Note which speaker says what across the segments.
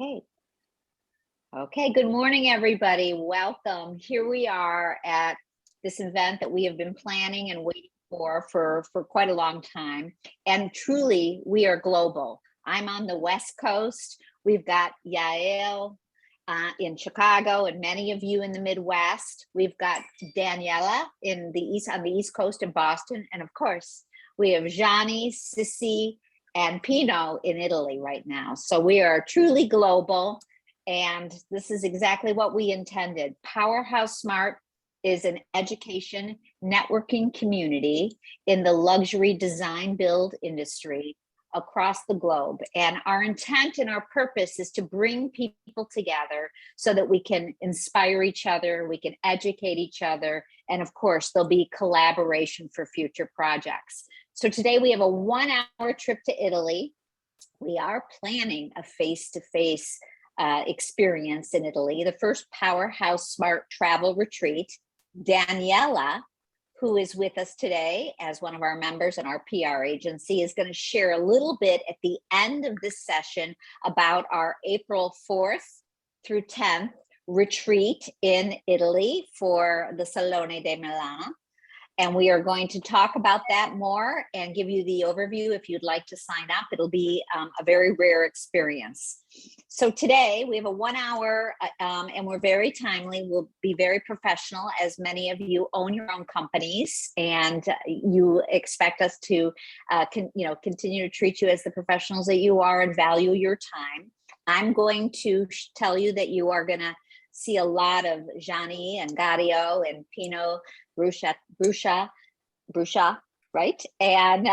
Speaker 1: Okay. Okay, good morning, everybody. Welcome. Here we are at this event that we have been planning and waiting for quite a long time. And truly, we are global. I'm on the West Coast. We've got Yael in Chicago and many of you in the Midwest. We've got Daniela on the East Coast in Boston. And of course, we have Gianni, Sissy, and Pino in Italy right now. So we are truly global. And this is exactly what we intended. PowerHouse Smart is an education networking community in the luxury design build industry across the globe. And our intent and our purpose is to bring people together so that we can inspire each other, we can educate each other, and of course, there'll be collaboration for future projects. So today we have a 1-hour trip to Italy. We are planning a face-to-face experience in Italy, the first PowerHouse Smart Travel Retreat. Daniela, who is with us today as one of our members in our PR agency, is going to share a little bit at the end of this session about our April 4th through 10th retreat in Italy for the Salone di Milano. And we are going to talk about that more and give you the overview if you'd like to sign up. It'll be a very rare experience. So today we have a 1-hour and we're very timely. We'll be very professional, as many of you own your own companies and you expect us to continue to treat you as the professionals that you are and value your time. I'm going to tell you that you are going to see a lot of Gianni and Gaudio and Pino Brescia, right? And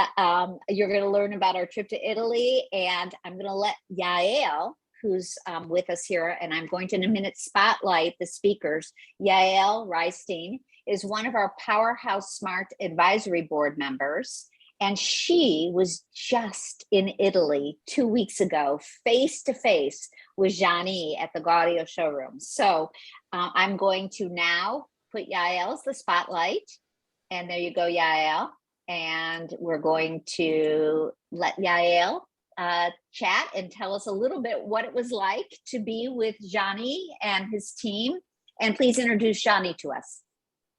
Speaker 1: you're going to learn about our trip to Italy. And I'm going to let Yael, who's with us here, and I'm going to in a minute spotlight the speakers. Yael Reistein is one of our PowerHouse Smart Advisory Board members. And she was just in Italy 2 weeks ago, face to face with Gianni at the Gaudio showroom. So I'm going to now put Yael's the spotlight. And there you go, Yael. And we're going to let Yael chat and tell us a little bit what it was like to be with Gianni and his team. And please introduce Gianni to us.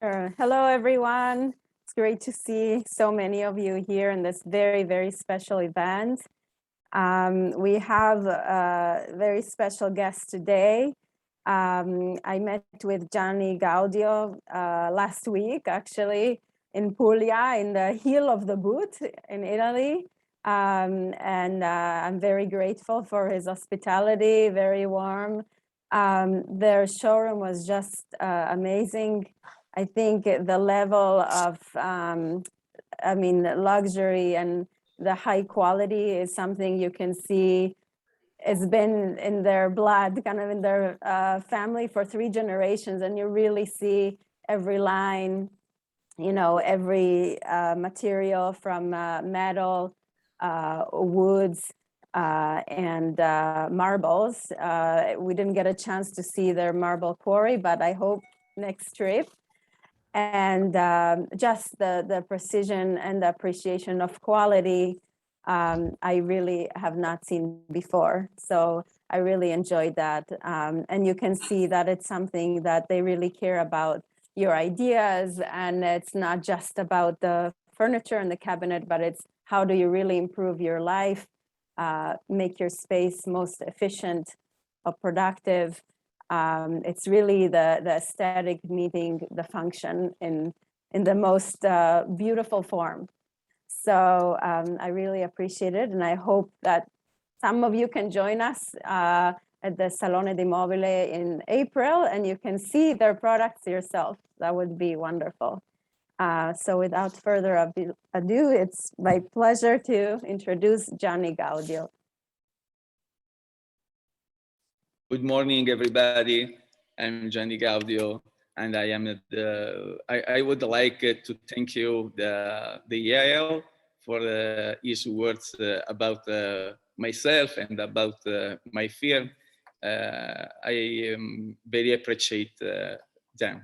Speaker 2: Hello, everyone. It's great to see so many of you here in this very, very special event. We have a very special guest today. I met with Gianni Gaudio last week, actually, in Apulia, in the heel of the boot in Italy. And I'm very grateful for his hospitality, very warm. Their showroom was just amazing. I think the level of, luxury and the high quality is something you can see it's been in their blood, kind of in their family for 3 generations. And you really see every line, every material from metal, woods, and marbles. We didn't get a chance to see their marble quarry, but I hope next trip. And just the precision and the appreciation of quality, I really have not seen before. So I really enjoyed that. And you can see that it's something that they really care about your ideas. And it's not just about the furniture and the cabinet, but it's how do you really improve your life, make your space most efficient or productive. It's really the aesthetic meeting the function in the most beautiful form. So I really appreciate it. And I hope that some of you can join us at the Salone di Mobile in April, and you can see their products yourself. That would be wonderful. So without further ado, it's my pleasure to introduce Gianni Gaudio.
Speaker 3: Good morning, everybody. I'm Gianni Gaudio, and I am I would like to thank you, the Yael, for his words about myself and about my firm. I very appreciate them.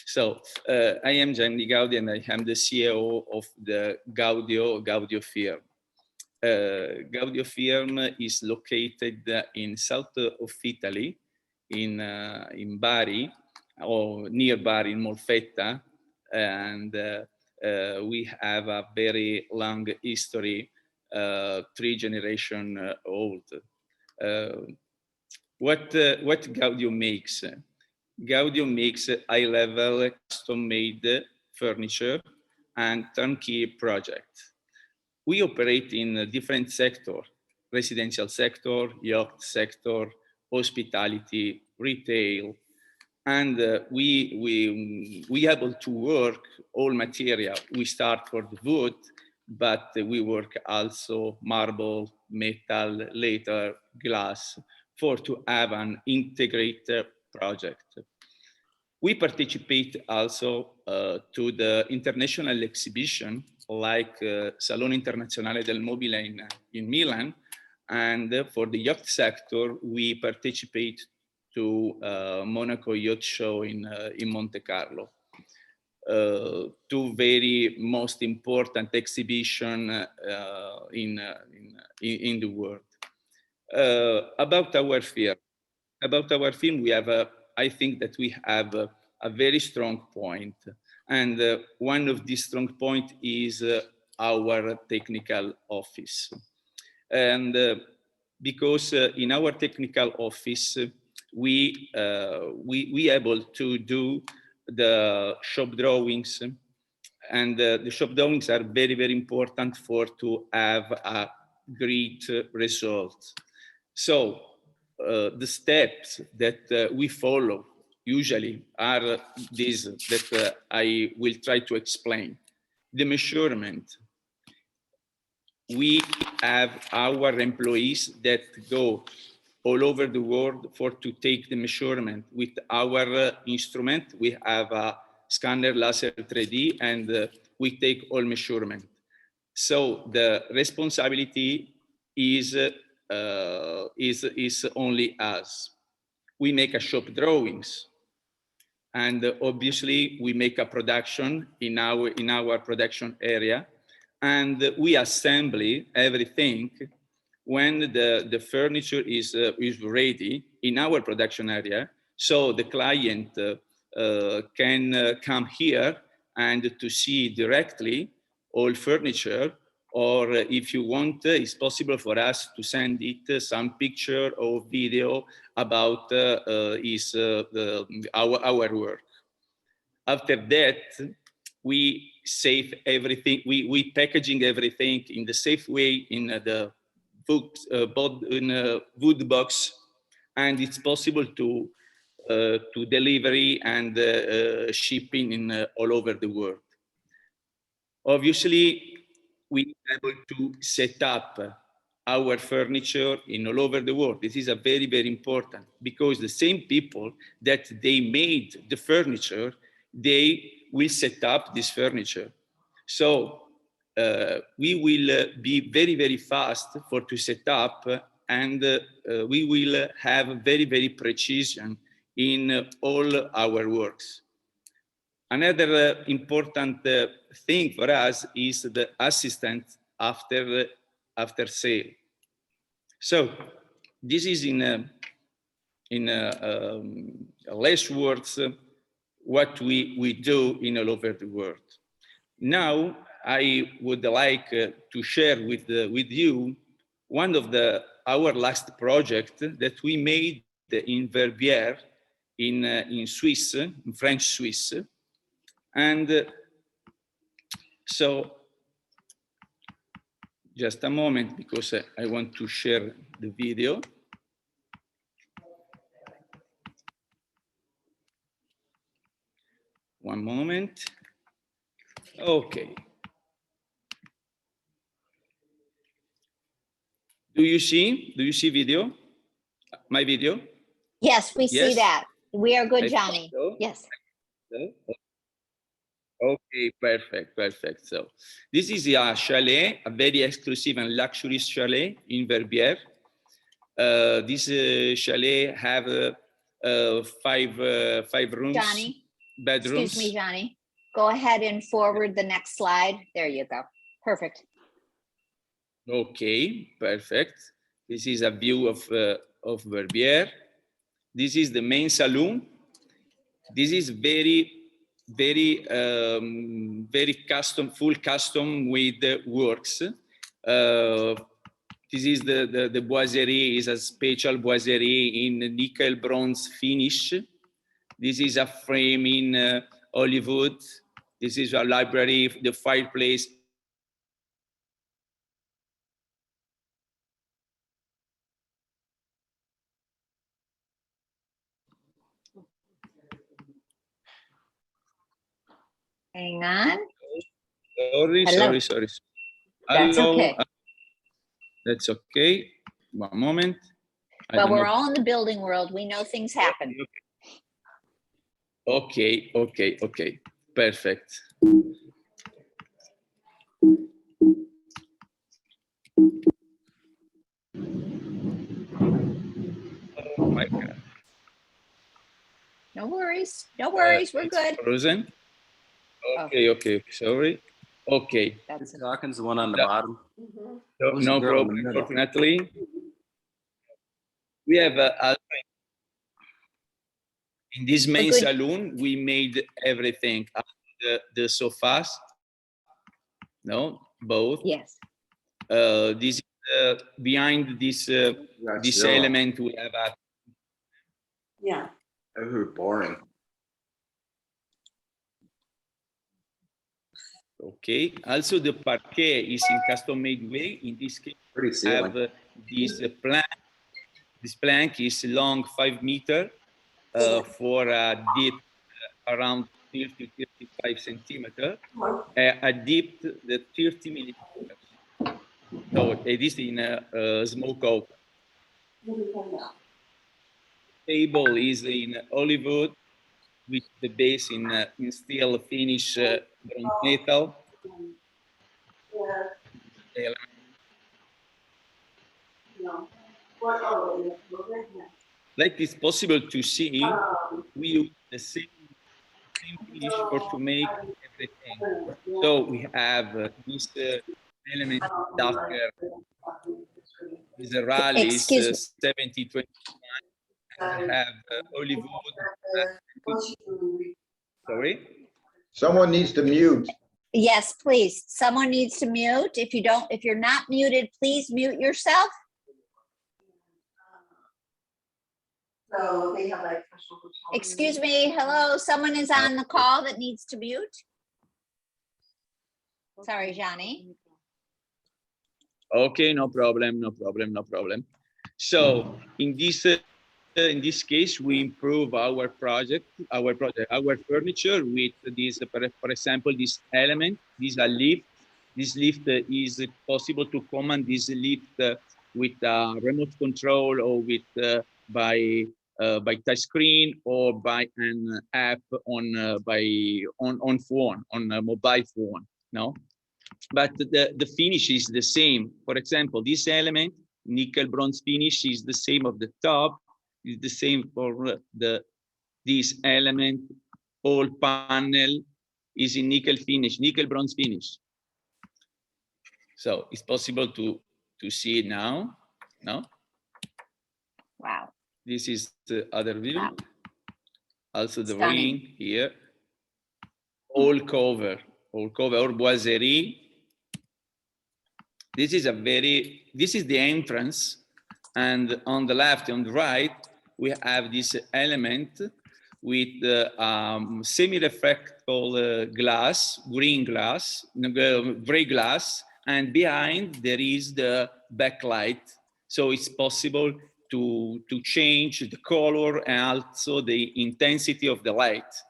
Speaker 3: So I am Gianni Gaudio, and I am the CEO of the Gaudio firm. Gaudio firm is located in south of Italy, in Bari, or near Bari, in Molfetta, and we have a very long history, 3 generations old. What Gaudio makes? Gaudio makes high-level custom-made furniture and turnkey projects. We operate in different sectors: residential sector, yacht sector, hospitality, retail, and we able to work all material. We start for the wood, but we work also marble, metal, later glass, for to have an integrated project. We participate also to the international exhibition like Salone Internazionale del Mobile in Milan, and for the yacht sector, we participate to Monaco Yacht Show in Monte Carlo. 2 very most important exhibition in the world. About our firm, we have I think that we have a very strong point, and one of these strong point is our technical office. And because in our technical office, we able to do the shop drawings, and the shop drawings are very, very important for to have a great result. So the steps that we follow usually are these that I will try to explain. The measurement. We have our employees that go all over the world for to take the measurement. With our instrument, we have a scanner laser 3D, and we take all measurement. So the responsibility is only us. We make a shop drawings, and obviously we make a production in our production area, and we assemble everything when the furniture is ready in our production area, so the client can come here and to see directly all furniture, or if you want, it's possible for us to send it some picture or video about our work. After that, we save everything, we packaging everything in the safe way in the wood box, and it's possible to delivery and shipping in all over the world. Obviously, we are able to set up our furniture in all over the world. This is a very, very important, because the same people that they made the furniture, they will set up this furniture. So we will be very, very fast for to set up, and we will have very, very precision in all our works. Another important thing for us is the assistant after sale. So this is in less words what we do in all over the world. Now I would like to share with you one of our last project that we made in Verbier in Swiss, in French Swiss. And so just a moment, because I want to share the video. One moment. Okay. Do you see video? My video?
Speaker 1: Yes, we see that. We are good, Johnny.
Speaker 3: So.
Speaker 1: Yes.
Speaker 3: Okay, perfect. So this is a chalet, a very exclusive and luxurious chalet in Verbier. This chalet have 5 rooms,
Speaker 1: Johnny,
Speaker 3: bedrooms.
Speaker 1: excuse me, Johnny. Go ahead and forward the next slide. There you go. Perfect.
Speaker 3: Okay, perfect. This is a view of Verbier. This is the main saloon. This is very custom, full custom with the works. This is the boiserie, is a special boiserie in nickel bronze finish. This is a frame in Hollywood. This is a library, the fireplace.
Speaker 1: Hang on.
Speaker 3: Sorry.
Speaker 1: That's
Speaker 3: Hello.
Speaker 1: okay.
Speaker 3: That's okay. One moment.
Speaker 1: Well, we're all in the building world. We know things happen.
Speaker 3: Okay. Perfect. Oh my God.
Speaker 1: No worries. We're
Speaker 3: It's
Speaker 1: good.
Speaker 3: frozen. Okay. Sorry. Okay.
Speaker 1: That's
Speaker 4: Dawkins, the one on the bottom. Who's
Speaker 3: No
Speaker 4: the girl in the
Speaker 3: problem.
Speaker 4: middle?
Speaker 3: Fortunately, we have in this main
Speaker 1: good.
Speaker 3: saloon, we made everything. The sofas, no, both.
Speaker 1: Yes.
Speaker 3: This is behind this this element we have a
Speaker 2: Yeah.
Speaker 4: I heard boring.
Speaker 3: okay. Also, the parquet is in custom-made way. In this case,
Speaker 4: Pretty
Speaker 3: we have
Speaker 4: ceiling.
Speaker 3: this plank. This plank is long 5 meters for a deep around 30-35 centimeters. A deep the 30 millimeters. So it is in a smoke oven. Table is in Hollywood with the base in steel finish bronze metal. Like it's possible to see, we use the same finish for to make everything. So we have this element darker. This rally is
Speaker 1: Excuse me.
Speaker 3: 70-21. And have Hollywood. Sorry.
Speaker 5: Someone needs to mute.
Speaker 1: Yes, please. Someone needs to mute. If you're not muted, please mute yourself.
Speaker 6: So they have like.
Speaker 1: Excuse me. Hello, someone is on the call that needs to mute. Sorry, Johnny.
Speaker 3: Okay, no problem. So in this case, we improve our furniture with this, for example, this element, this a lift. This lift is possible to command this lift with a remote control or with by touch screen or by an app on phone, on a mobile phone. No, but the finish is the same. For example, this element, nickel bronze finish, is the same of the top. Is the same for this element. All panel is in nickel finish, nickel bronze finish. So it's possible to see it now. No.
Speaker 1: Wow.
Speaker 3: This is the other view.
Speaker 1: Wow.
Speaker 3: Also the
Speaker 1: Stunning.
Speaker 3: ring here. All cover or boiserie. This is the entrance, and on the left and the right we have this element with semi-reflectable glass, green glass, gray glass, and behind there is the backlight. So it's possible to change the color and also the intensity of the light.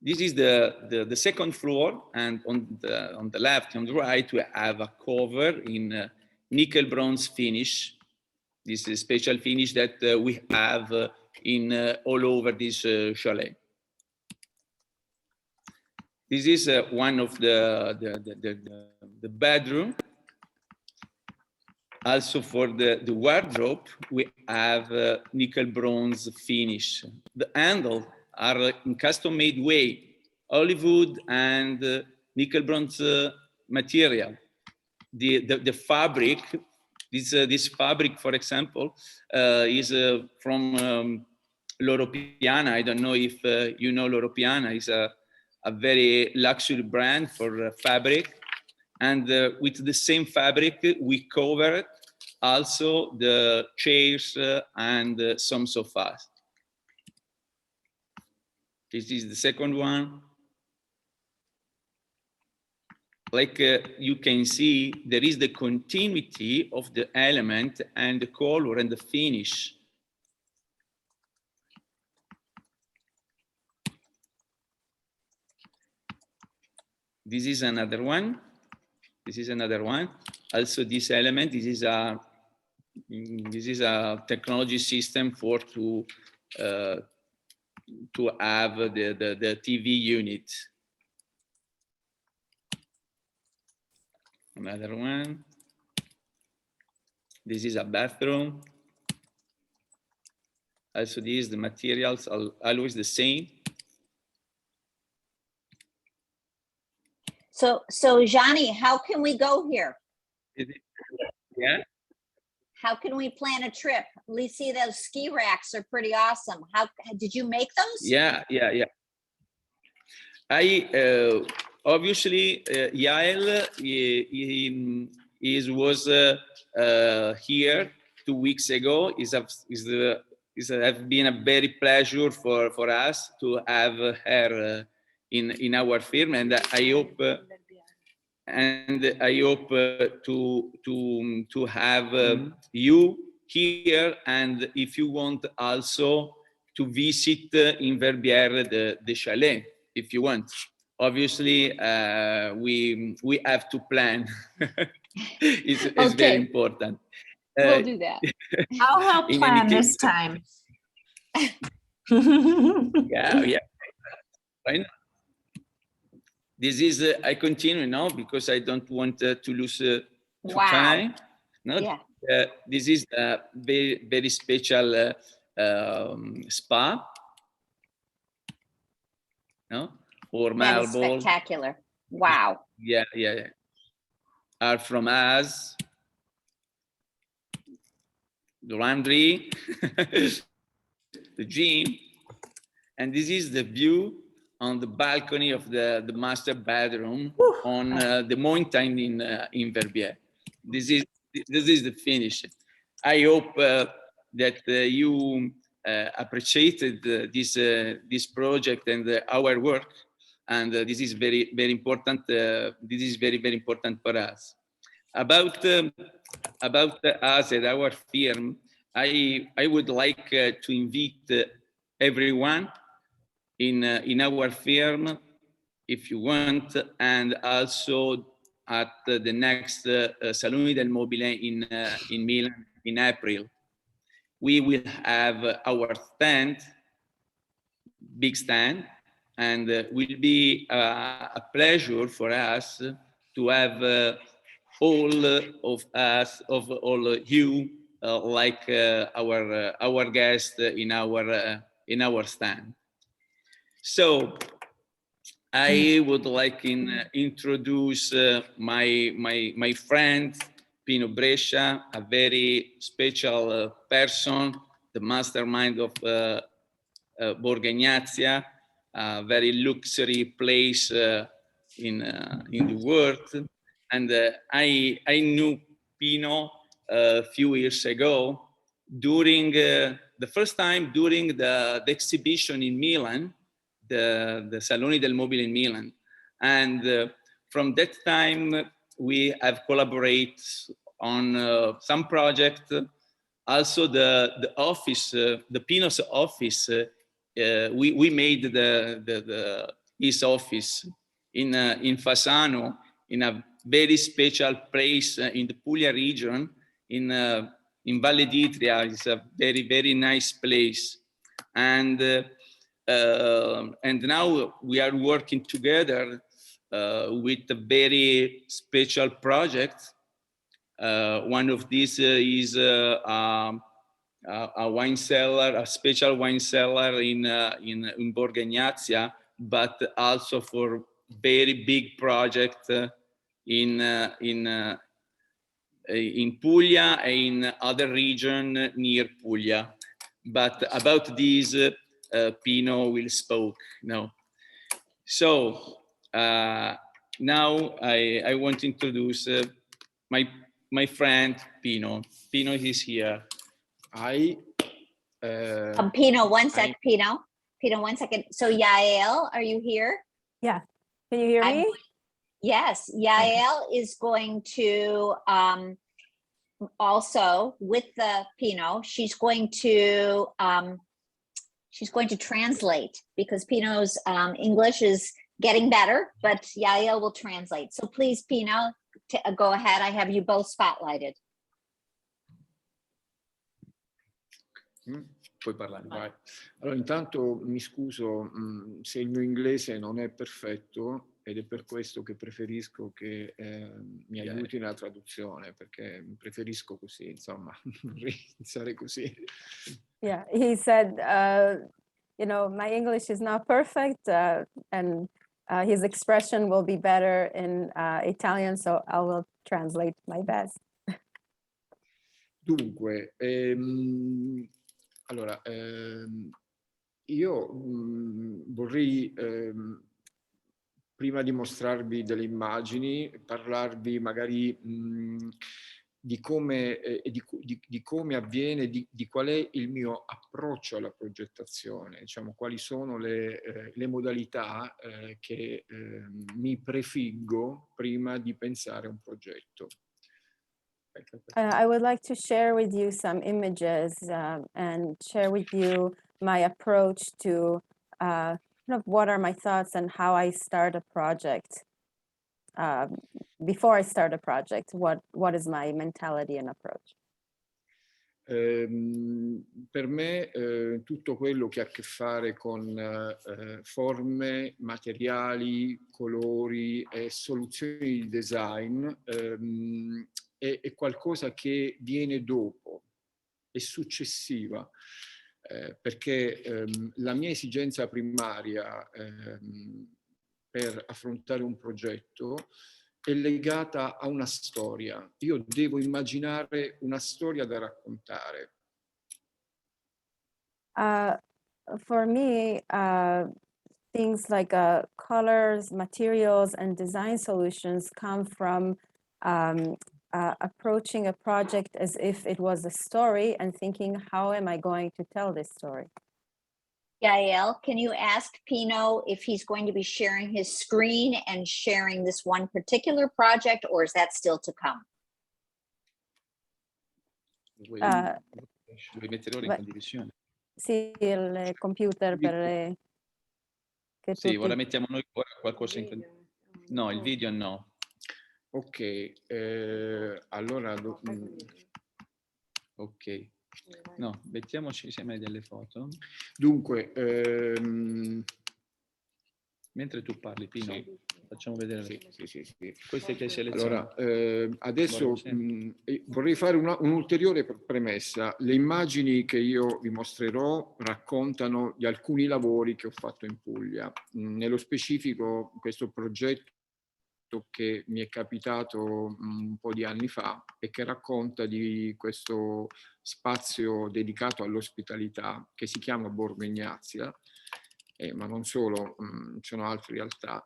Speaker 3: This is the second floor, and on the left and the right we have a cover in nickel bronze finish. This is a special finish that we have in all over this chalet. This is one of the bedroom. Also for the wardrobe, we have nickel bronze finish. The handle are in custom-made way, Hollywood and nickel bronze material. The fabric, this fabric, for example, is from Loro Piana. I don't know if you know Loro Piana. It's a very luxury brand for fabric. And with the same fabric, we covered also the chairs and some sofas. This is the second one. Like you can see, there is the continuity of the element and the color and the finish. This is another one. This is another one. Also, this element, this is a technology system for to have the TV unit. Another one. This is a bathroom. Also, these the materials are always the same.
Speaker 1: So Gianni, how can we go here?
Speaker 3: Yeah.
Speaker 1: How can we plan a trip? We see those ski racks are pretty awesome. How did you make those?
Speaker 3: Yeah. I obviously Yael was here 2 weeks ago. It has been a very pleasure for us to have her in our firm, and I hope to have you here, and if you want also to visit in Verbière the chalet, if you want. Obviously, we have to plan. It's
Speaker 1: Okay.
Speaker 3: very important.
Speaker 1: We'll do that.
Speaker 6: I'll help
Speaker 3: in
Speaker 6: plan
Speaker 3: any
Speaker 6: this
Speaker 3: case-
Speaker 6: time.
Speaker 3: Yeah. Right. This is I continue now because I don't want to lose
Speaker 1: Wow.
Speaker 3: time. No,
Speaker 1: Yeah.
Speaker 3: this is a very special spa. No, or
Speaker 1: That is
Speaker 3: marble.
Speaker 1: spectacular. Wow.
Speaker 3: Yeah. Are from us. The laundry, the gym, and this is the view on the balcony of the master bedroom on the mountain in Verbière. This is the finish. I hope that you appreciated this project and our work, and this is very important. This is very important for us. About us at our firm, I would like to invite everyone in our firm, if you want, and also at the next Saloon del Mobile in Milan in April. We will have our stand, big stand, and will be a pleasure for us to have all of us, of all you, like our guest in our stand. So I would like to introduce my friend Pino Brescia, a very special person, the mastermind of Borgo Egnazia, a very luxury place in the world. And I knew Pino a few years ago during the first time during the exhibition in Milan, the Salone del Mobile in Milan. And from that time, we have collaborated on some project. Also the office, the Pino's office, we made his office in Fasano, in a very special place in the Apulia region, in Valle d'Itria. It's a very nice place, and now we are working together with a very special project. One of these is a wine cellar, a special wine cellar in Borgo Egnazia, but also for very big project in Puglia and in other region near Puglia. But about this, Pino will speak now. So now I want to introduce my friend Pino. Pino is here.
Speaker 1: Pino, one sec, Pino. Pino, 1 second. So Yael, are you here?
Speaker 2: Yeah. Can you hear me?
Speaker 1: Yes, Yael is going to also with the Pino, she's going to translate because Pino's English is getting better, but Yael will translate. So please, Pino, go ahead. I have you both spotlighted.
Speaker 6: Puoi parlare, vai. Allora, intanto mi scuso se il mio inglese non è perfetto ed è per questo che preferisco che mi aiuti nella traduzione, perché preferisco così, insomma, iniziare così.
Speaker 2: Yeah, he said, you know, my English is not perfect and his expression will be better in Italian, so I will translate my best.
Speaker 6: Dunque, allora, io vorrei, prima di mostrarvi delle immagini, parlarvi magari di come avviene, di qual è il mio approccio alla progettazione, diciamo, quali sono le modalità che mi prefiggo prima di pensare a un progetto.
Speaker 2: I would like to share with you some images and share with you my approach to kind of what are my thoughts and how I start a project. Before I start a project, what is my mentality and approach?
Speaker 6: Per me tutto quello che ha a che fare con forme, materiali, colori e soluzioni di design è qualcosa che viene dopo, è successiva, perché la mia esigenza primaria per affrontare un progetto è legata a una storia. Io devo immaginare una storia da raccontare.
Speaker 2: For me, things like colors, materials, and design solutions come from approaching a project as if it was a story and thinking, how am I going to tell this story?
Speaker 1: Yael, can you ask Pino if he's going to be sharing his screen and sharing this one particular project, or is that still to come?
Speaker 3: Vuoi mettere ora in condivisione?
Speaker 2: Sì, il computer per che
Speaker 3: Sì,
Speaker 2: tutti...
Speaker 3: ora mettiamo noi ora qualcosa in condivisione. No, il video no.
Speaker 6: Ok, allora...
Speaker 3: Ok. No, mettiamoci insieme delle foto.
Speaker 6: Dunque...
Speaker 3: Mentre tu parli, Pino,
Speaker 6: sì,
Speaker 3: facciamo vedere
Speaker 6: sì.
Speaker 3: queste che hai selezionato.
Speaker 6: Allora, adesso vorrei fare un'ulteriore premessa. Le immagini che io vi mostrerò raccontano di alcuni lavori che ho fatto in Puglia. Nello specifico, questo progetto che mi è capitato un po' di anni fa e che racconta di questo spazio dedicato all'ospitalità che si chiama Borgo Egnazia, ma non solo, ci sono altre realtà,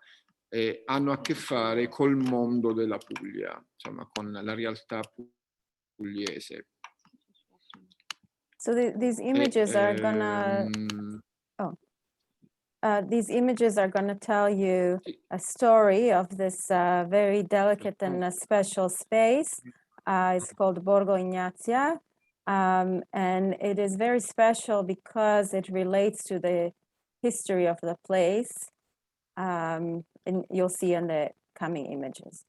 Speaker 6: hanno a che fare col mondo della Puglia, insomma con la realtà pugliese.
Speaker 2: So these images are gonna... these images are going to tell you a story of this very delicate and special space. It's called Borgo Egnazia, and it is very special because it relates to the history of the place, and you'll see in the coming images.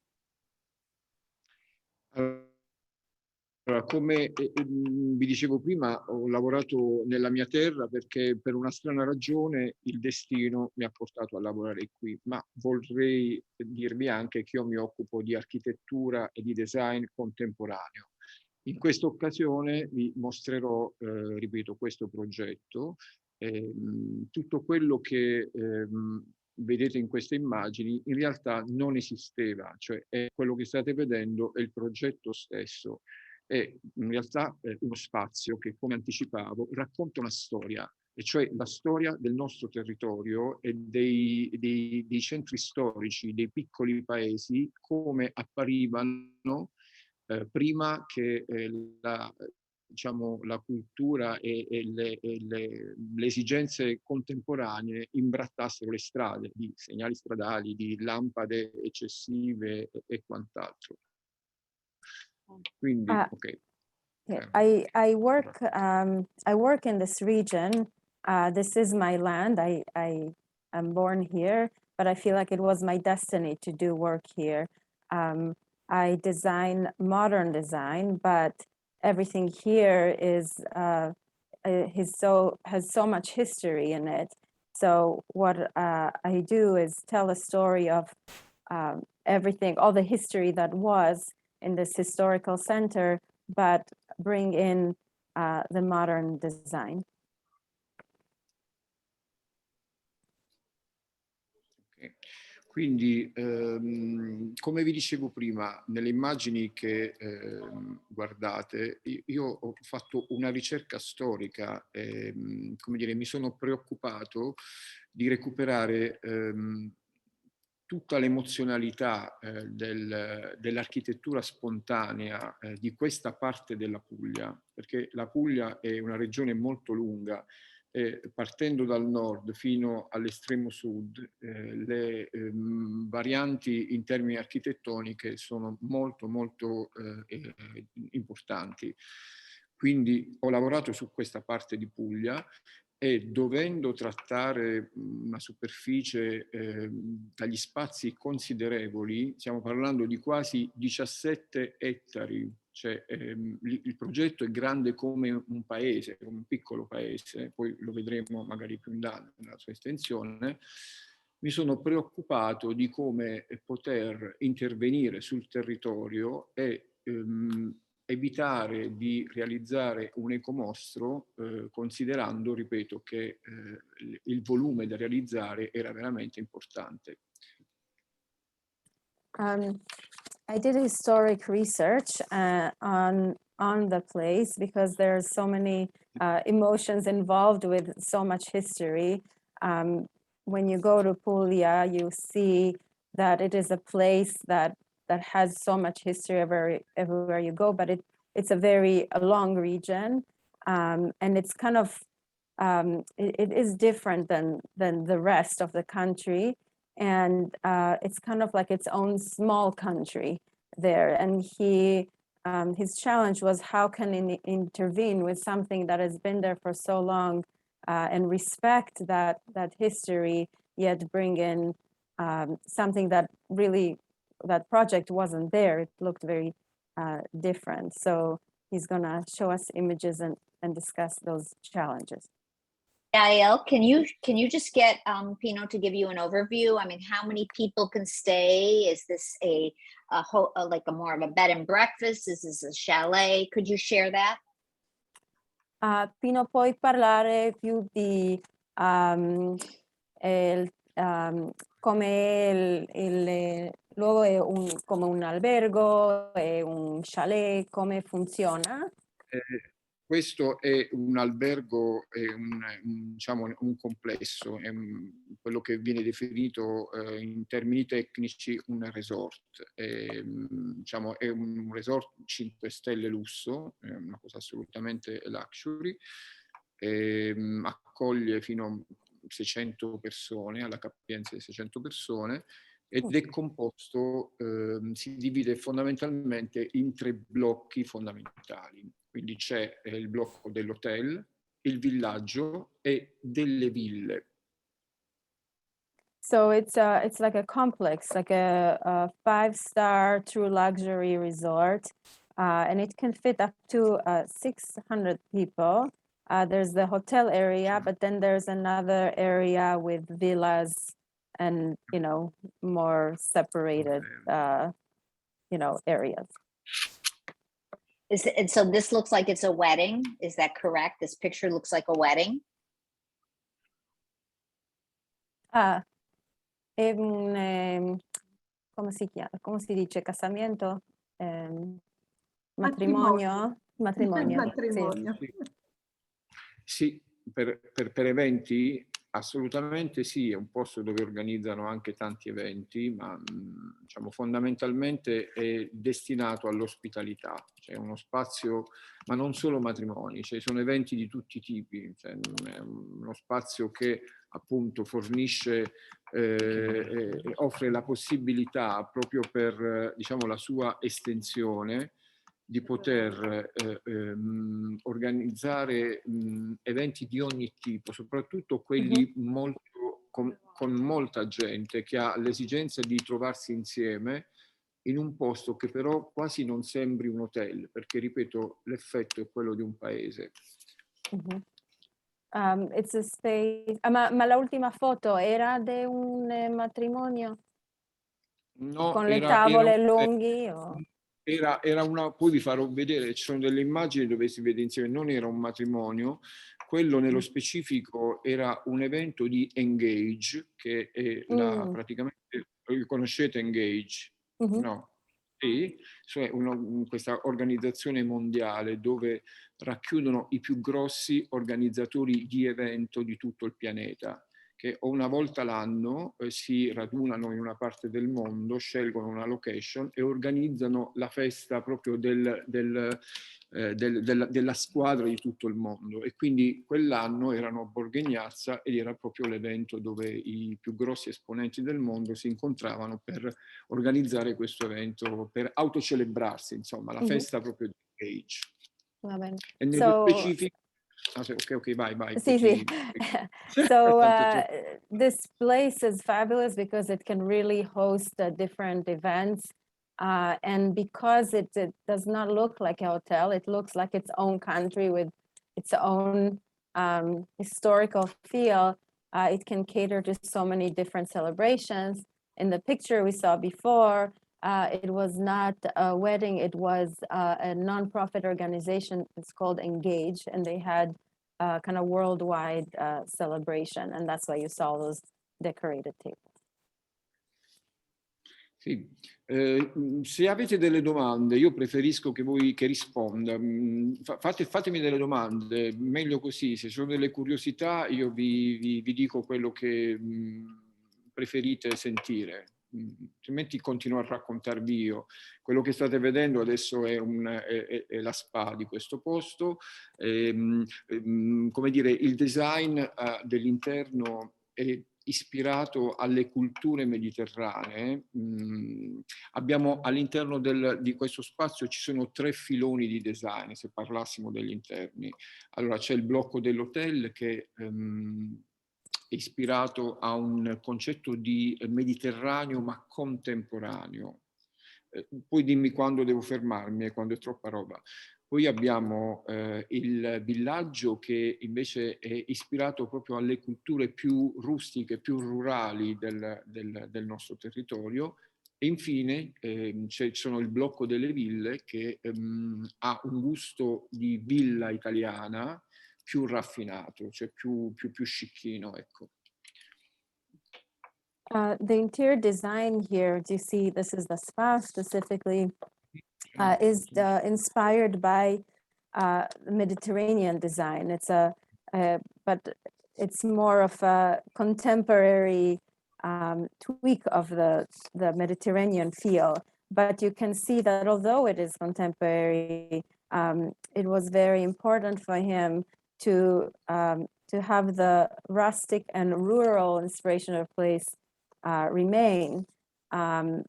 Speaker 6: Allora, come vi dicevo prima, ho lavorato nella mia terra perché per una strana ragione il destino mi ha portato a lavorare qui, ma vorrei dirvi anche che io mi occupo di architettura e di design contemporaneo. In questa occasione vi mostrerò, ripeto, questo progetto, tutto quello che vedete in queste immagini in realtà non esisteva, cioè quello che state vedendo è il progetto stesso. È in realtà uno spazio che, come anticipavo, racconta una storia, e cioè la storia del nostro territorio e dei centri storici, dei piccoli paesi, come apparivano prima che diciamo, la cultura e le esigenze contemporanee imbrattassero le strade di segnali stradali, di lampade eccessive e quant'altro. Quindi, ok.
Speaker 2: Yeah, I work in this region. This is my land. I am born here, but I feel like it was my destiny to do work here. I design modern design, but everything here is has so much history in it. So what I do is tell a story of everything, all the history that was in this historical center, but bring in the modern design.
Speaker 6: Okay. Quindi, come vi dicevo prima, nelle immagini che guardate, io ho fatto una ricerca storica, come dire, mi sono preoccupato di recuperare tutta l'emozionalità dell'architettura spontanea di questa parte della Puglia, perché la Puglia è una regione molto lunga. Partendo dal nord fino all'estremo sud, le varianti in termini architettoniche sono molto importanti. Quindi ho lavorato su questa parte di Puglia e, dovendo trattare una superficie dagli spazi considerevoli, stiamo parlando di quasi 17 ettari, cioè il progetto è grande come un paese, come un piccolo paese, poi lo vedremo magari più in là nella sua estensione. Mi sono preoccupato di come poter intervenire sul territorio e evitare di realizzare un ecomostro, considerando, ripeto, che il volume da realizzare era veramente importante.
Speaker 2: I did historic research on the place because there's so many emotions involved with so much history. When you go to Apulia, you see that it is a place that has so much history everywhere you go, but it's a long region, and it's kind of it is different than the rest of the country. And it's kind of like its own small country there. And his challenge was, how can he intervene with something that has been there for so long and respect that history, yet bring in something that really, that project wasn't there. It looked very different. So he's gonna show us images and discuss those challenges.
Speaker 1: Yael, can you just get Pino to give you an overview? I mean, how many people can stay? Is this like a more of a bed and breakfast? Is this a chalet? Could you share that?
Speaker 2: Pino, puoi parlare più di come il luogo è come un albergo, è un chalet, come funziona?
Speaker 6: Questo è un albergo, è diciamo, un complesso, è quello che viene definito in termini tecnici un resort. Diciamo, è un resort 5 stelle lusso, è una cosa assolutamente luxury, accoglie fino a 600 persone, alla capienza di 600 persone, ed è composto, si divide fondamentalmente in 3 blocchi fondamentali. Quindi c'è il blocco dell'hotel, il villaggio e delle ville.
Speaker 2: So it's like a complex, like a 5-star true luxury resort, and it can fit up to 600 people. There's the hotel area, but then there's another area with villas and, you know, more separated, you know, areas.
Speaker 1: And so this looks like it's a wedding. Is that correct? This picture looks like a wedding.
Speaker 2: è un, come si chiama? Come si dice? Casamiento? Matrimonio? Matrimonio, sì.
Speaker 7: Matrimonio.
Speaker 6: Sì, per eventi assolutamente sì, è un posto dove organizzano anche tanti eventi, ma diciamo fondamentalmente è destinato all'ospitalità, cioè uno spazio, ma non solo matrimoni, cioè sono eventi di tutti i tipi, cioè è uno spazio che appunto fornisce, offre la possibilità proprio per diciamo la sua estensione di poter organizzare eventi di ogni tipo, soprattutto quelli molto, con molta gente che ha l'esigenza di trovarsi insieme in un posto che però quasi non sembri un hotel, perché ripeto, l'effetto è quello di un paese.
Speaker 2: It's a space, ma la ultima foto era di un matrimonio?
Speaker 6: No,
Speaker 2: con le tavole lunghi? O...
Speaker 6: Era una, poi vi farò vedere, ci sono delle immagini dove si vede insieme, non era un matrimonio, quello nello specifico era un evento di Engage, che è praticamente, conoscete Engage? No? Sì, cioè questa organizzazione mondiale dove racchiudono i più grossi organizzatori di evento di tutto il pianeta, che una volta l'anno si radunano in una parte del mondo, scelgono una location e organizzano la festa proprio della squadra di tutto il mondo. E quindi quell'anno erano a Borgo Egnazia ed era proprio l'evento dove i più grossi esponenti del mondo si incontravano per organizzare questo evento, per autocelebrarsi, insomma, la festa proprio di Age.
Speaker 2: Va bene.
Speaker 6: E nello specifico... Ok, vai.
Speaker 2: Sì. So this place is fabulous because it can really host different events. And because it does not look like a hotel, it looks like its own country with its own historical feel. It can cater to so many different celebrations. In the picture we saw before, it was not a wedding, it was a nonprofit organization. It's called Engage, and they had kind of worldwide celebration, and that's why you saw those decorated tables.
Speaker 6: Sì. Se avete delle domande, io preferisco che voi che risponda. Fatemi delle domande, meglio così. Se ci sono delle curiosità, io vi dico quello che preferite sentire. Altrimenti continuo a raccontarvi io. Quello che state vedendo adesso è la spa di questo posto. Come dire, il design dell'interno è ispirato alle culture mediterranee. Abbiamo all'interno di questo spazio ci sono 3 filoni di design, se parlassimo degli interni. Allora c'è il blocco dell'hotel che è ispirato a un concetto di mediterraneo ma contemporaneo. Poi dimmi quando devo fermarmi, quando è troppa roba. Poi abbiamo il villaggio che invece è ispirato proprio alle culture più rustiche, più rurali del nostro territorio. E infine ci sono il blocco delle ville che ha un gusto di villa italiana più raffinato, cioè più scicchino, ecco.
Speaker 2: The interior design here, do you see, this is the spa specifically, is inspired by Mediterranean design. It's but it's more of a contemporary tweak of the Mediterranean feel. But you can see that although it is contemporary, it was very important for him to have the rustic and rural inspiration of place remain.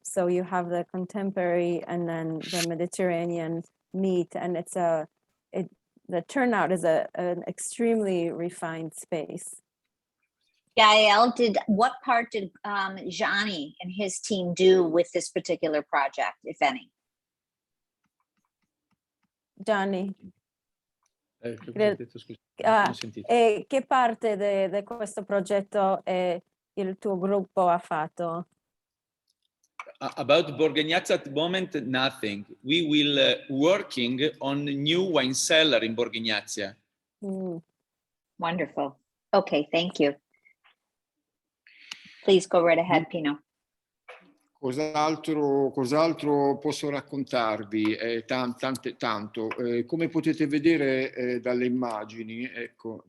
Speaker 2: So you have the contemporary and then the Mediterranean meet, and the turnout is an extremely refined space.
Speaker 1: Gael, what part did Gianni and his team do with this particular project, if any?
Speaker 2: Gianni,
Speaker 3: Sentito.
Speaker 2: che parte di questo progetto il tuo gruppo ha fatto?
Speaker 3: About Borgo Egnazia at the moment, nothing. We will working on new wine cellar in Borgo Egnazia.
Speaker 1: Wonderful. Okay, thank you. Please go right ahead, Pino.
Speaker 6: Cos'altro posso raccontarvi? Tanto. Come potete vedere dalle immagini, ecco,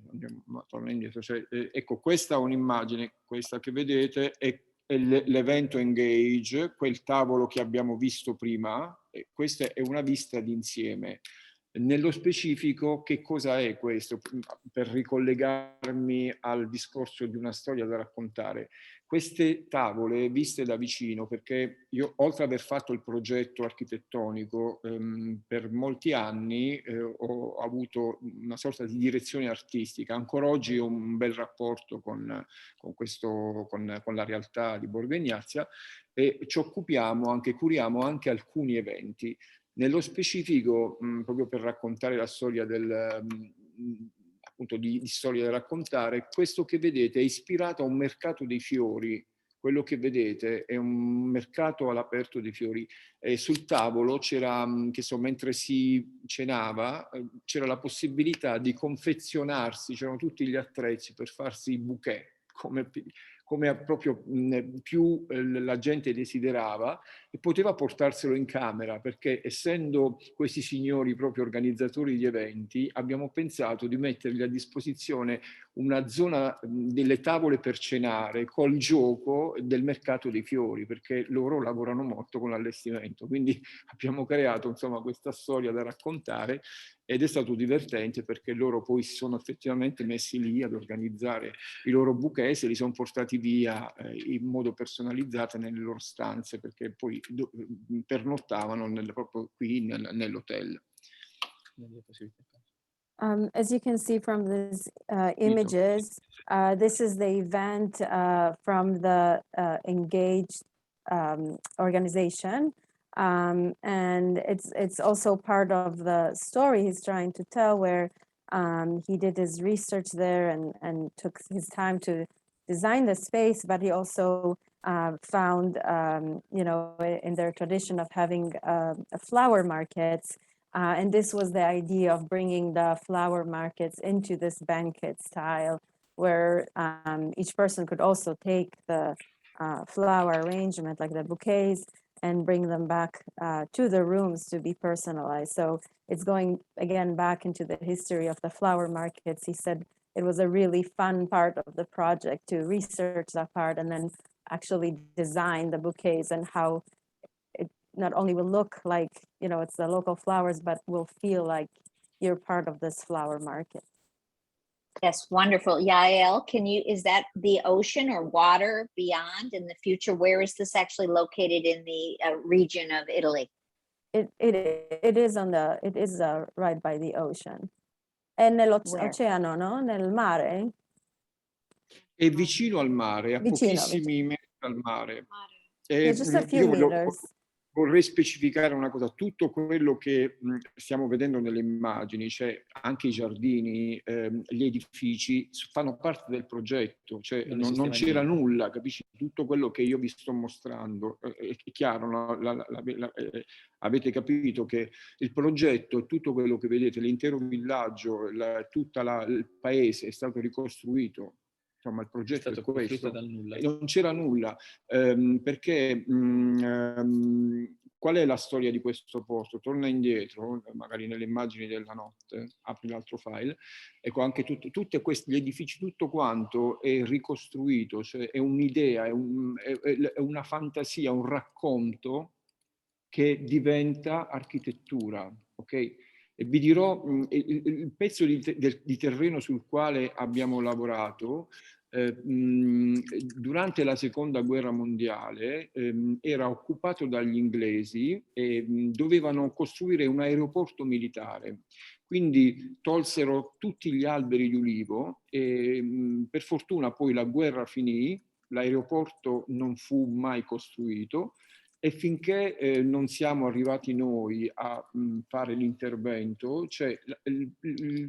Speaker 6: ecco, questa è un'immagine, questa che vedete è l'evento Engage, quel tavolo che abbiamo visto prima, e questa è una vista d'insieme. Nello specifico, che cosa è questo? Per ricollegarmi al discorso di una storia da raccontare. Queste tavole viste da vicino, perché io oltre ad aver fatto il progetto architettonico, per molti anni ho avuto una sorta di direzione artistica. Ancora oggi ho un bel rapporto con la realtà di Borgo Egnazia e curiamo anche alcuni eventi. Nello specifico, proprio per raccontare la storia appunto di storia da raccontare, questo che vedete è ispirato a un mercato dei fiori. Quello che vedete è un mercato all'aperto dei fiori. E sul tavolo c'era, mentre si cenava, c'era la possibilità di confezionarsi, c'erano tutti gli attrezzi per farsi i bouquet, come proprio più la gente desiderava, e poteva portarselo in camera, perché essendo questi signori proprio organizzatori di eventi, abbiamo pensato di mettergli a disposizione una zona delle tavole per cenare col gioco del mercato dei fiori, perché loro lavorano molto con l'allestimento. Quindi abbiamo creato, insomma, questa storia da raccontare, ed è stato divertente perché loro poi si sono effettivamente messi lì ad organizzare i loro bouquet, se li sono portati via in modo personalizzato nelle loro stanze, perché poi pernottavano proprio qui nell'hotel.
Speaker 2: As you can see from these images, this is the event from the Engaged organization. And it's also part of the story he's trying to tell, where he did his research there and took his time to design the space, but he also found, in their tradition of having flower markets, and this was the idea of bringing the flower markets into this banquet style, where each person could also take the flower arrangement, like the bouquets, and bring them back to the rooms to be personalized. So it's going again back into the history of the flower markets. He said it was a really fun part of the project to research that part and then actually design the bouquets and how it not only will look like, it's the local flowers, but will feel like you're part of this flower market.
Speaker 1: Yes, wonderful. Yael, is that the ocean or water beyond in the future? Where is this actually located in the region of Italy?
Speaker 2: It is right by the ocean. È nell'oceano, no? Nel mare?
Speaker 6: È vicino al mare, a
Speaker 2: Vicino.
Speaker 6: pochissimi metri dal mare.
Speaker 2: Yeah, just a few meters.
Speaker 6: Vorrei specificare una cosa: tutto quello che stiamo vedendo nelle immagini, cioè anche i giardini, gli edifici, fanno parte del progetto, cioè non c'era nulla, capisci? Tutto quello che io vi sto mostrando, è chiaro, no? Avete capito che il progetto, tutto quello che vedete, l'intero villaggio, tutto il paese è stato ricostruito. Insomma, il progetto è questo. Dal nulla. Non c'era nulla, perché qual è la storia di questo posto? Torna indietro, magari nelle immagini della notte, apri l'altro file, ecco, anche tutti questi edifici, tutto quanto è ricostruito, cioè è un'idea, è una fantasia, un racconto che diventa architettura, ok? E vi dirò il pezzo di terreno sul quale abbiamo lavorato. Durante la seconda guerra mondiale era occupato dagli inglesi e dovevano costruire un aeroporto militare. Quindi tolsero tutti gli alberi di ulivo e per fortuna poi la guerra finì, l'aeroporto non fu mai costruito. E finché non siamo arrivati noi a fare l'intervento, cioè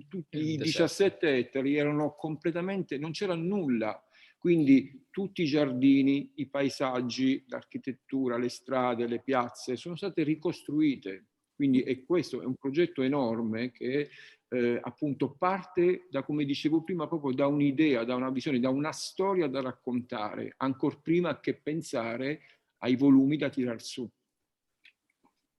Speaker 6: tutti i 17 ettari erano completamente, non c'era nulla. Quindi tutti i giardini, i paesaggi, l'architettura, le strade, le piazze sono state ricostruite. Quindi questo è un progetto enorme che appunto parte da, come dicevo prima, proprio da un'idea, da una visione, da una storia da raccontare, ancor prima che pensare ai volumi da tirar su.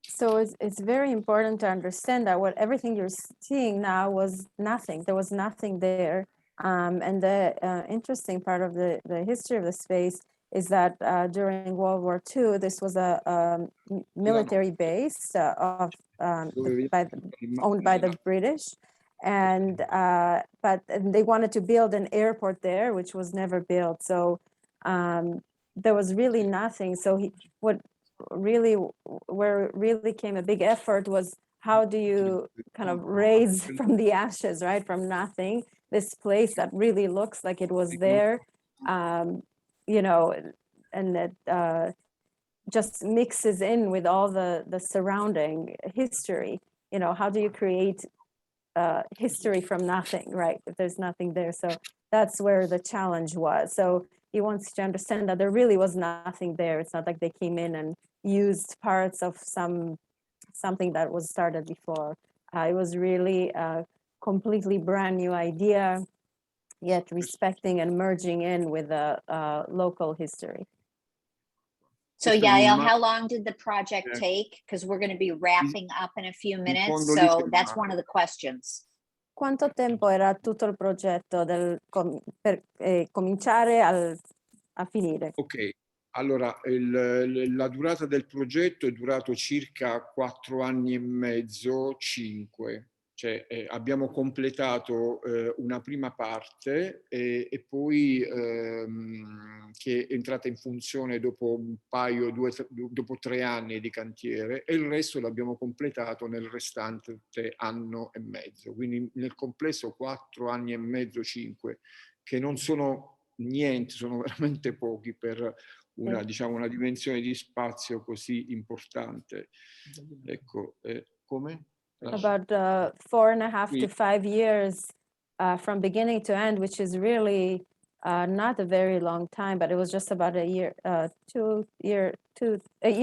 Speaker 2: So it's very important to understand that everything you're seeing now was nothing. There was nothing there. And the interesting part of the history of the space is that during World War II, this was a military base owned by the British. And but they wanted to build an airport there, which was never built. So there was really nothing. So where really came a big effort was, how do you kind of raise from the ashes, right? From nothing, this place that really looks like it was there, you know, and that just mixes in with all the surrounding history. You know, how do you create history from nothing, right? If there's nothing there. So that's where the challenge was. So he wants to understand that there really was nothing there. It's not like they came in and used parts of something that was started before. It was really a completely brand new idea, yet respecting and merging in with the local history.
Speaker 1: So Yael, how long did the project take? Because we're going to be wrapping up in a few minutes. So that's one of the questions.
Speaker 2: Quanto tempo era tutto il progetto per cominciare a finire?
Speaker 6: Ok, allora la durata del progetto è durato circa 4 anni e mezzo, 5. Cioè abbiamo completato una prima parte e poi che è entrata in funzione dopo dopo 3 anni di cantiere, e il resto l'abbiamo completato nel restante anno e mezzo. Quindi nel complesso 4 anni e mezzo, 5, che non sono niente, sono veramente pochi per una, diciamo, una dimensione di spazio così importante. Ecco, come?
Speaker 2: About 4.5 to 5 years from beginning to end, which is really not a very long time, but it was just about a year, a year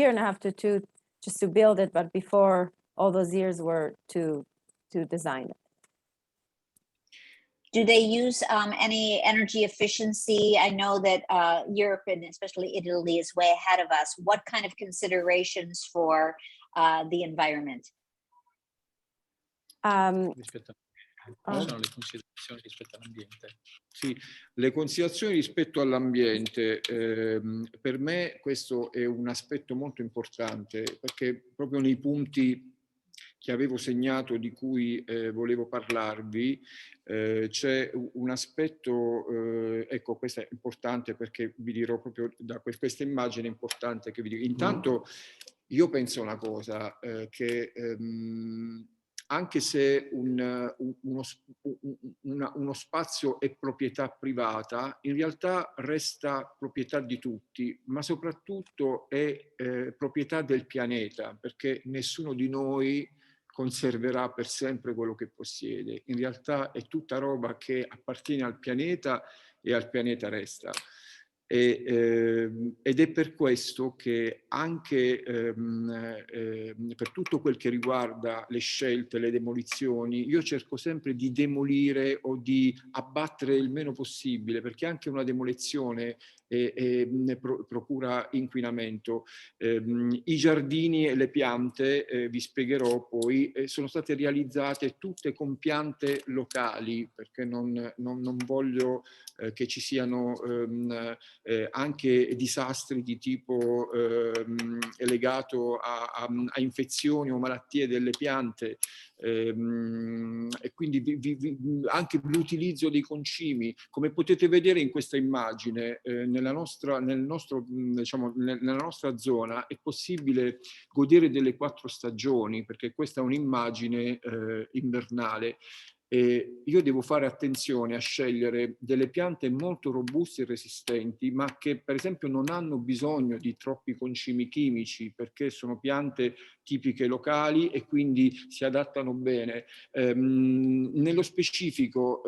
Speaker 2: and a half to 2 just to build it. But before, all those years were to design it.
Speaker 1: Do they use any energy efficiency? I know that Europe and especially Italy is way ahead of us. What kind of considerations for the environment?
Speaker 3: Sono le considerazioni rispetto all'ambiente.
Speaker 6: Sì, le considerazioni rispetto all'ambiente, per me questo è un aspetto molto importante, perché proprio nei punti che avevo segnato di cui volevo parlarvi c'è un aspetto, ecco, questo è importante perché vi dirò proprio da questa immagine importante che vi dico. Intanto io penso una cosa, che anche se uno spazio è proprietà privata, in realtà resta proprietà di tutti, ma soprattutto è proprietà del pianeta, perché nessuno di noi conserverà per sempre quello che possiede. In realtà è tutta roba che appartiene al pianeta e al pianeta resta. Ed è per questo che anche per tutto quel che riguarda le scelte, le demolizioni, io cerco sempre di demolire o di abbattere il meno possibile, perché anche una demolizione procura inquinamento. I giardini e le piante, vi spiegherò poi, sono state realizzate tutte con piante locali, perché non voglio che ci siano anche disastri di tipo legato a infezioni o malattie delle piante, e quindi anche l'utilizzo dei concimi. Come potete vedere in questa immagine, nella nostra zona è possibile godere delle 4 stagioni, perché questa è un'immagine invernale. Io devo fare attenzione a scegliere delle piante molto robuste e resistenti, ma che per esempio non hanno bisogno di troppi concimi chimici, perché sono piante tipiche locali e quindi si adattano bene. Nello specifico,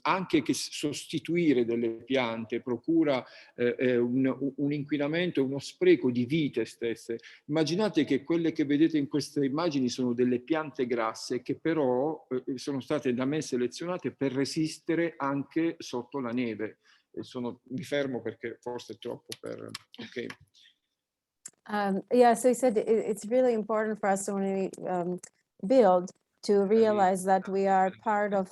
Speaker 6: anche che sostituire delle piante procura un inquinamento, uno spreco di vite stesse. Immaginate che quelle che vedete in queste immagini sono delle piante grasse che però sono state da me selezionate per resistere anche sotto la neve. Mi fermo perché forse è troppo per... Okay.
Speaker 2: Yeah, so he said it's really important for us when we build to realize that we are part of,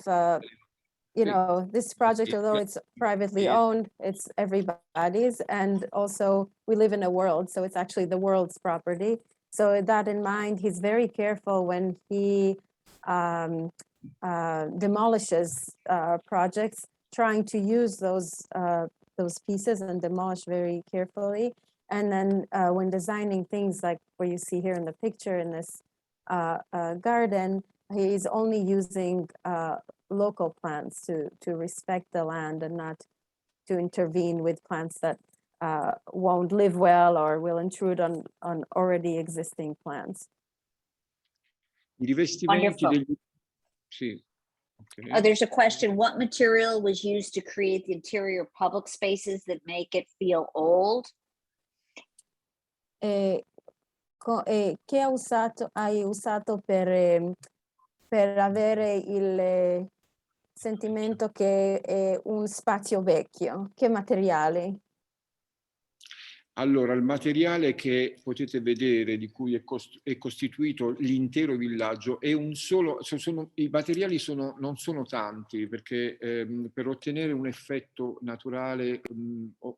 Speaker 2: you know, this project, although it's privately owned, it's everybody's. And also we live in a world, so it's actually the world's property. So with that in mind, he's very careful when he demolishes projects, trying to use those pieces and demolish very carefully. And then when designing things like what you see here in the picture in this garden, he's only using local plants to respect the land and not to intervene with plants that won't live well or will intrude on already existing plants.
Speaker 6: I rivestimenti
Speaker 1: Wonderful.
Speaker 6: degli... Sì. Okay.
Speaker 1: Oh, there's a question. What material was used to create the interior public spaces that make it feel old?
Speaker 2: Che hai usato per avere il sentimento che è un spazio vecchio? Che materiali?
Speaker 6: Allora, il materiale che potete vedere, di cui è costituito l'intero villaggio, è un solo, i materiali non sono tanti, perché per ottenere un effetto naturale ho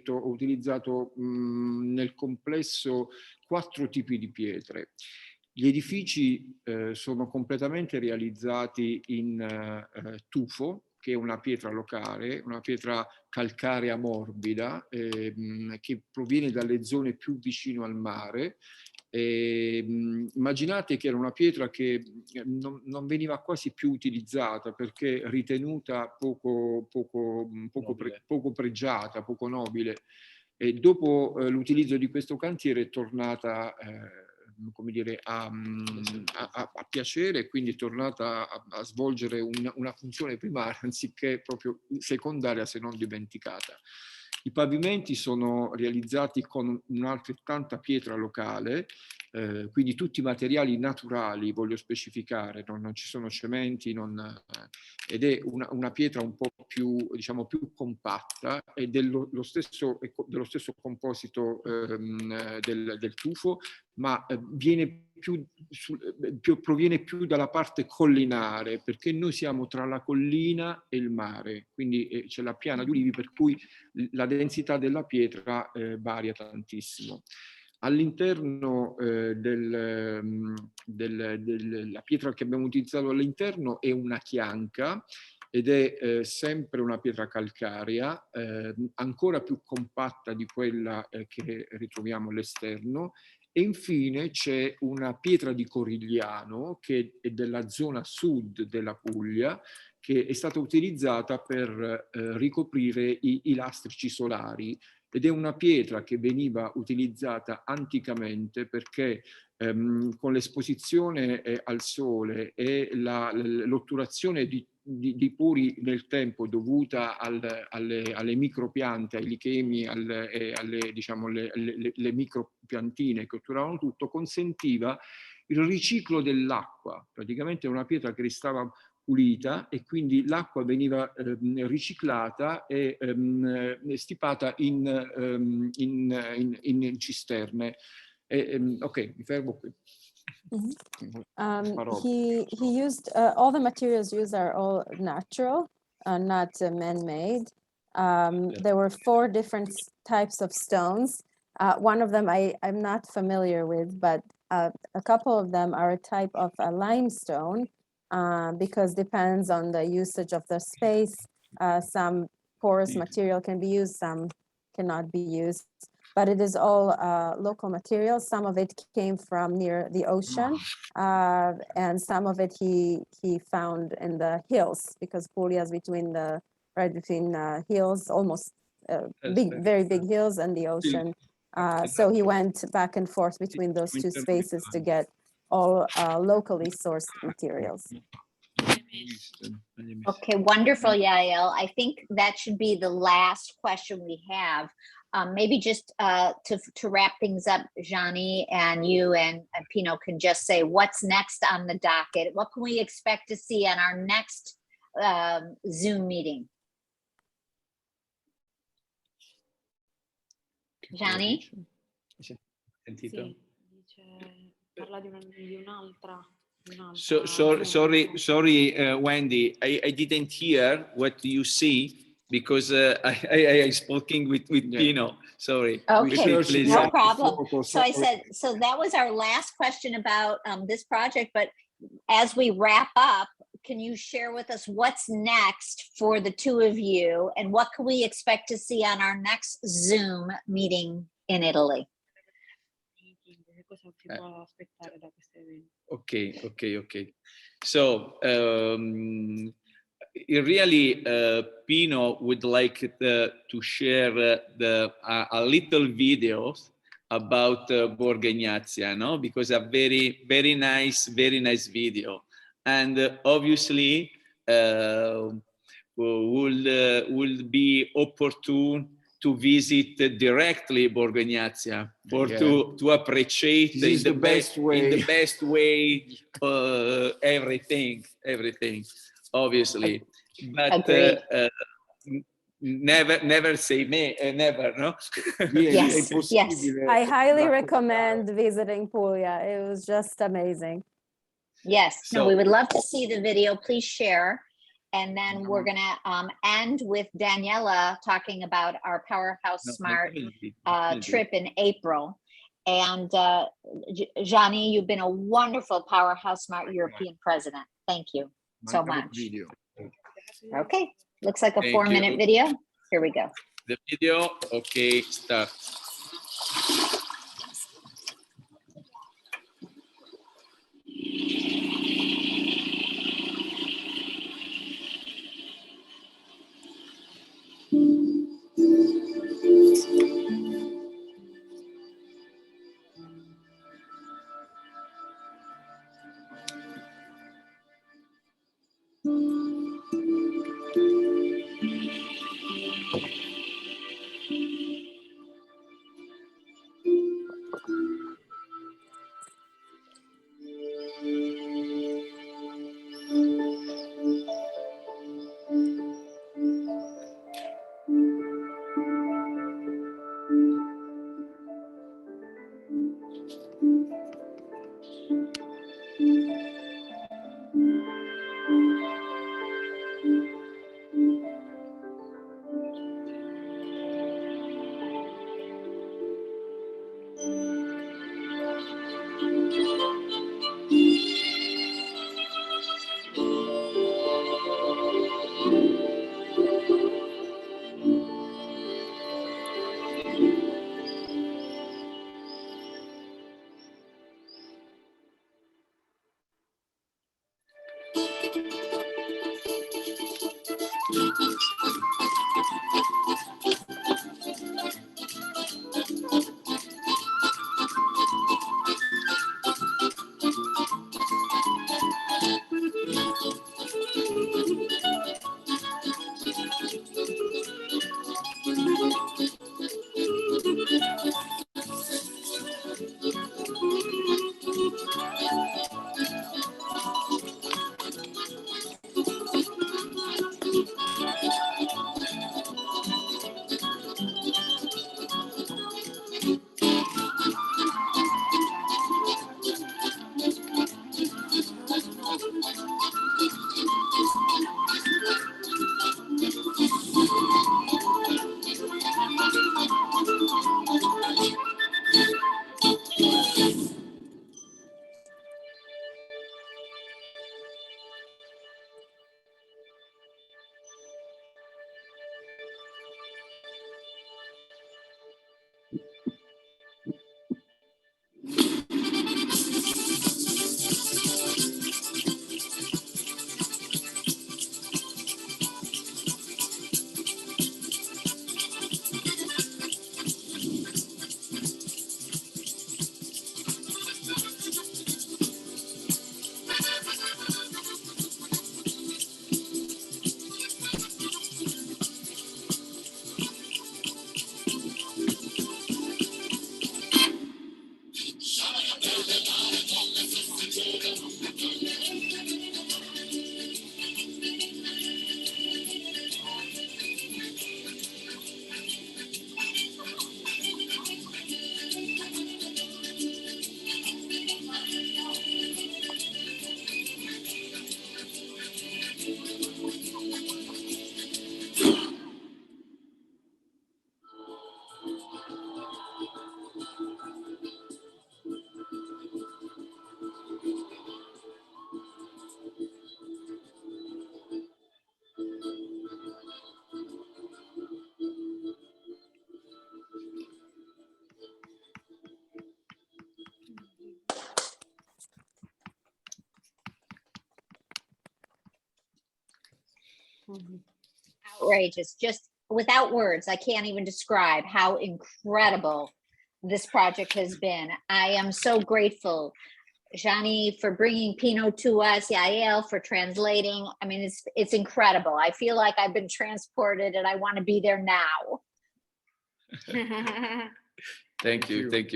Speaker 6: utilizzato nel complesso 4 tipi di pietre. Gli edifici sono completamente realizzati in tufo, che è una pietra locale, una pietra calcarea morbida che proviene dalle zone più vicino al mare. Immaginate che era una pietra che non veniva quasi più utilizzata perché ritenuta poco pregiata, poco nobile. E dopo l'utilizzo di questo cantiere è tornata come dire, a piacere, quindi è tornata a svolgere una funzione primaria anziché proprio secondaria, se non dimenticata. I pavimenti sono realizzati con un'altrettanta pietra locale, quindi tutti materiali naturali, voglio specificare, non ci sono cementi, ed è una pietra un po' più, diciamo, più compatta e dello stesso composito del tufo, ma proviene più dalla parte collinare, perché noi siamo tra la collina e il mare, quindi c'è la piana di ulivi, per cui la densità della pietra varia tantissimo. All'interno della pietra che abbiamo utilizzato all'interno è una chianca ed è sempre una pietra calcarea, ancora più compatta di quella che ritroviamo all'esterno. E infine c'è una pietra di Corigliano, che è della zona sud della Puglia, che è stata utilizzata per ricoprire i lastrici solari. Ed è una pietra che veniva utilizzata anticamente perché con l'esposizione al sole e l'otturazione di pori nel tempo dovuta alle micropiante, ai lichemi, diciamo, le micropiantine che otturavano tutto, consentiva il riciclo dell'acqua. Praticamente è una pietra che restava pulita e quindi l'acqua veniva riciclata e stipata in cisterne. Ok, mi fermo qui.
Speaker 2: He used all the materials used are all natural, not man-made. There were 4 different types of stones. One of them I'm not familiar with, but a couple of them are a type of a limestone, because depends on the usage of the space. Some porous material can be used, some cannot be used. But it is all local material. Some of it came from near the ocean, and some of it he found in the hills, because Puglia is right between hills, almost very big hills and the ocean. So he went back and forth between those two spaces to get all locally sourced materials.
Speaker 1: Okay, wonderful, Yael. I think that should be the last question we have. Maybe just to wrap things up, Gianni and you and Pino can just say what's next on the docket. What can we expect to see on our next Zoom meeting? Gianni?
Speaker 3: Sentito?
Speaker 7: Sì, dice, parla di un'altra.
Speaker 3: Sorry, Wendy, I didn't hear what you see because I speaking with
Speaker 6: Yeah.
Speaker 3: Pino. Sorry.
Speaker 1: Okay,
Speaker 3: Repeat, please.
Speaker 1: no problem. So I said, so that was our last question about this project, but as we wrap up, can you share with us what's next for the two of you and what can we expect to see on our next Zoom meeting in Italy?
Speaker 7: Cosa si può aspettare da questo evento?
Speaker 3: Okay. So really, Pino would like to share a little video about Borgo Egnazia, no? Because a very nice video, and obviously will be opportune to visit directly Borgo Egnazia for to appreciate
Speaker 6: This is the best way.
Speaker 3: Everything, obviously. But never say never, no?
Speaker 1: Yes, yes.
Speaker 2: I highly recommend visiting Puglia. It was just amazing.
Speaker 1: Yes, no,
Speaker 3: So-
Speaker 1: we would love to see the video. Please share. And then we're gonna end with Daniela talking about our PowerHouse Smart trip in April. And Gianni, you've been a wonderful PowerHouse Smart European president. Thank you so much.
Speaker 6: Video.
Speaker 1: Okay, looks like a
Speaker 3: Thank
Speaker 1: 4-minute
Speaker 3: you.
Speaker 1: video. Here we go.
Speaker 3: The video, okay, start.
Speaker 1: Outrageous, just without words. I can't even describe how incredible this project has been. I am so grateful, Gianni, for bringing Pino to us, Yael for translating. I mean, it's incredible. I feel like I've been transported and I want to be there now.
Speaker 3: Thank you.
Speaker 1: Thank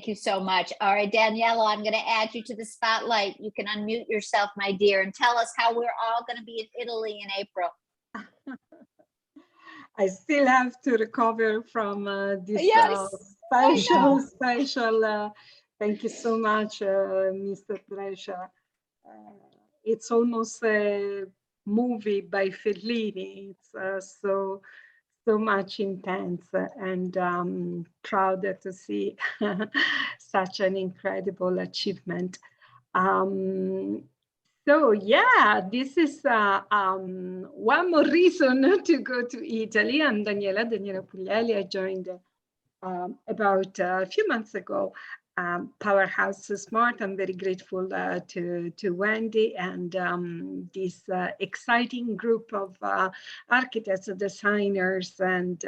Speaker 1: you so much. All right, Daniela, I'm going to add you to the spotlight. You can unmute yourself, my dear, and tell us how we're all going to be in Italy in April.
Speaker 8: I still have to recover from this
Speaker 1: Yes,
Speaker 8: special. Thank you so much, Mr. Brescia. It's almost a movie by Fellini. It's so much intense, and proud to see such an incredible achievement. So yeah, this is one more reason to go to Italy. I'm Daniela Puglielli. I joined about a few months ago PowerHouse Smart. I'm very grateful to Wendy and this exciting group of architects, designers, and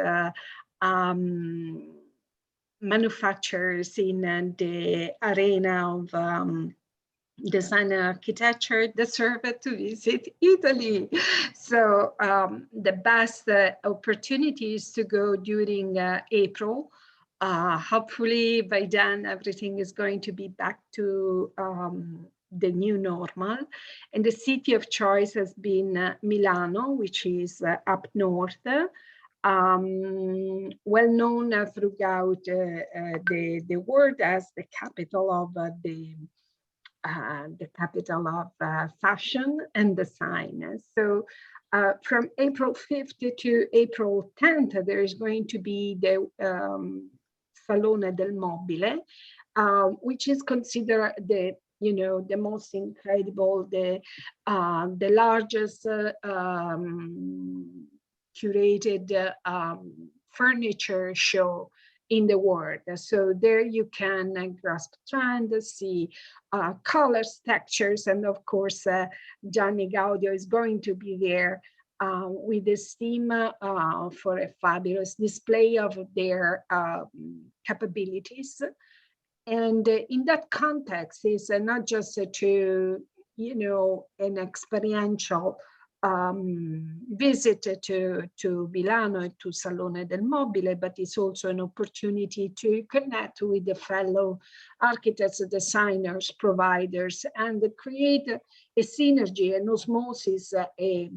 Speaker 8: manufacturers in the arena of design and architecture deserve to visit Italy. So the best opportunity is to go during April. Hopefully by then everything is going to be back to the new normal. And the city of choice has been Milano, which is up north. Well known throughout the world as the capital of the capital of fashion and design. So from April 5th to April 10th, there is going to be the Salone del Mobile, which is considered the most incredible, the largest curated furniture show in the world. So there you can grasp trends, see colors, textures, and of course, Gianni Gaudio is going to be there with his team for a fabulous display of their capabilities. And in that context, it's not just to, an experiential visit to Milano and to Salone del Mobile, but it's also an opportunity to connect with the fellow architects, designers, providers, and create a synergy, an osmosis, a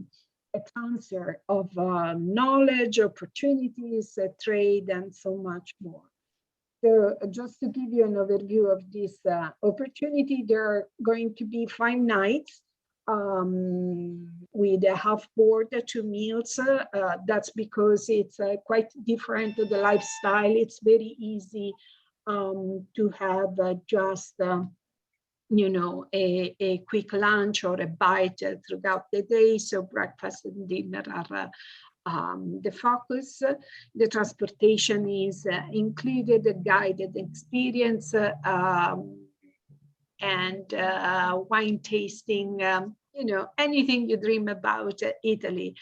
Speaker 8: transfer of knowledge, opportunities, trade, and so much more. So just to give you an overview of this opportunity, there are going to be 5 nights with a half board, 2 meals. That's because it's quite different to the lifestyle. It's very easy to have just a quick lunch or a bite throughout the day. So breakfast and dinner are the focus. The transportation is included, a guided experience, and wine tasting, anything you dream about Italy.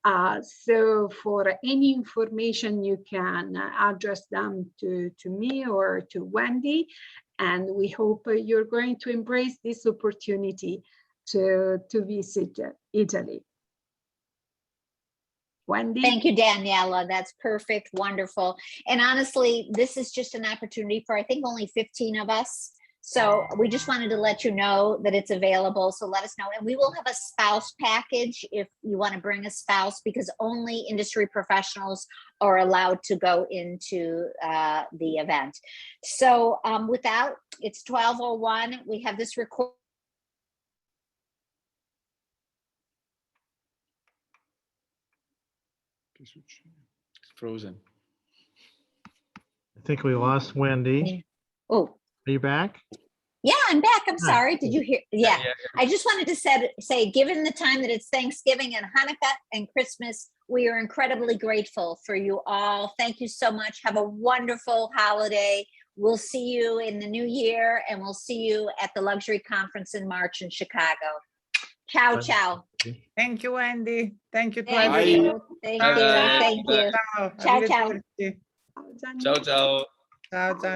Speaker 8: So for any information, you can address them to me or to Wendy. And we hope you're going to embrace this opportunity to visit Italy. Wendy?
Speaker 1: Thank you, Daniela. That's perfect. Wonderful. And honestly, this is just an opportunity for, I think, only 15 of us. So we just wanted to let you know that it's available. So let us know. And we will have a spouse package if you want to bring a spouse, because only industry professionals are allowed to go into the event. So with that, it's 12:01. We have this record.
Speaker 3: It's frozen.
Speaker 9: I think we lost Wendy.
Speaker 1: Oh.
Speaker 9: Are you back?
Speaker 1: Yeah, I'm back. I'm sorry. Did you hear? Yeah. I just wanted to say, given the time that it's Thanksgiving and Hanukkah and Christmas, we are incredibly grateful for you all. Thank you so much. Have a wonderful holiday. We'll see you in the new year, and we'll see you at the luxury conference in March in Chicago. Ciao, ciao.
Speaker 10: Thank you, Wendy. Thank you to
Speaker 1: Thank
Speaker 10: everyone.
Speaker 1: you. Thank
Speaker 3: Bye
Speaker 1: you.
Speaker 3: bye.
Speaker 1: Thank you.
Speaker 10: Ciao.
Speaker 1: Ciao, ciao.
Speaker 10: Arrivederci.
Speaker 3: Ciao, ciao.
Speaker 10: Ciao, ciao.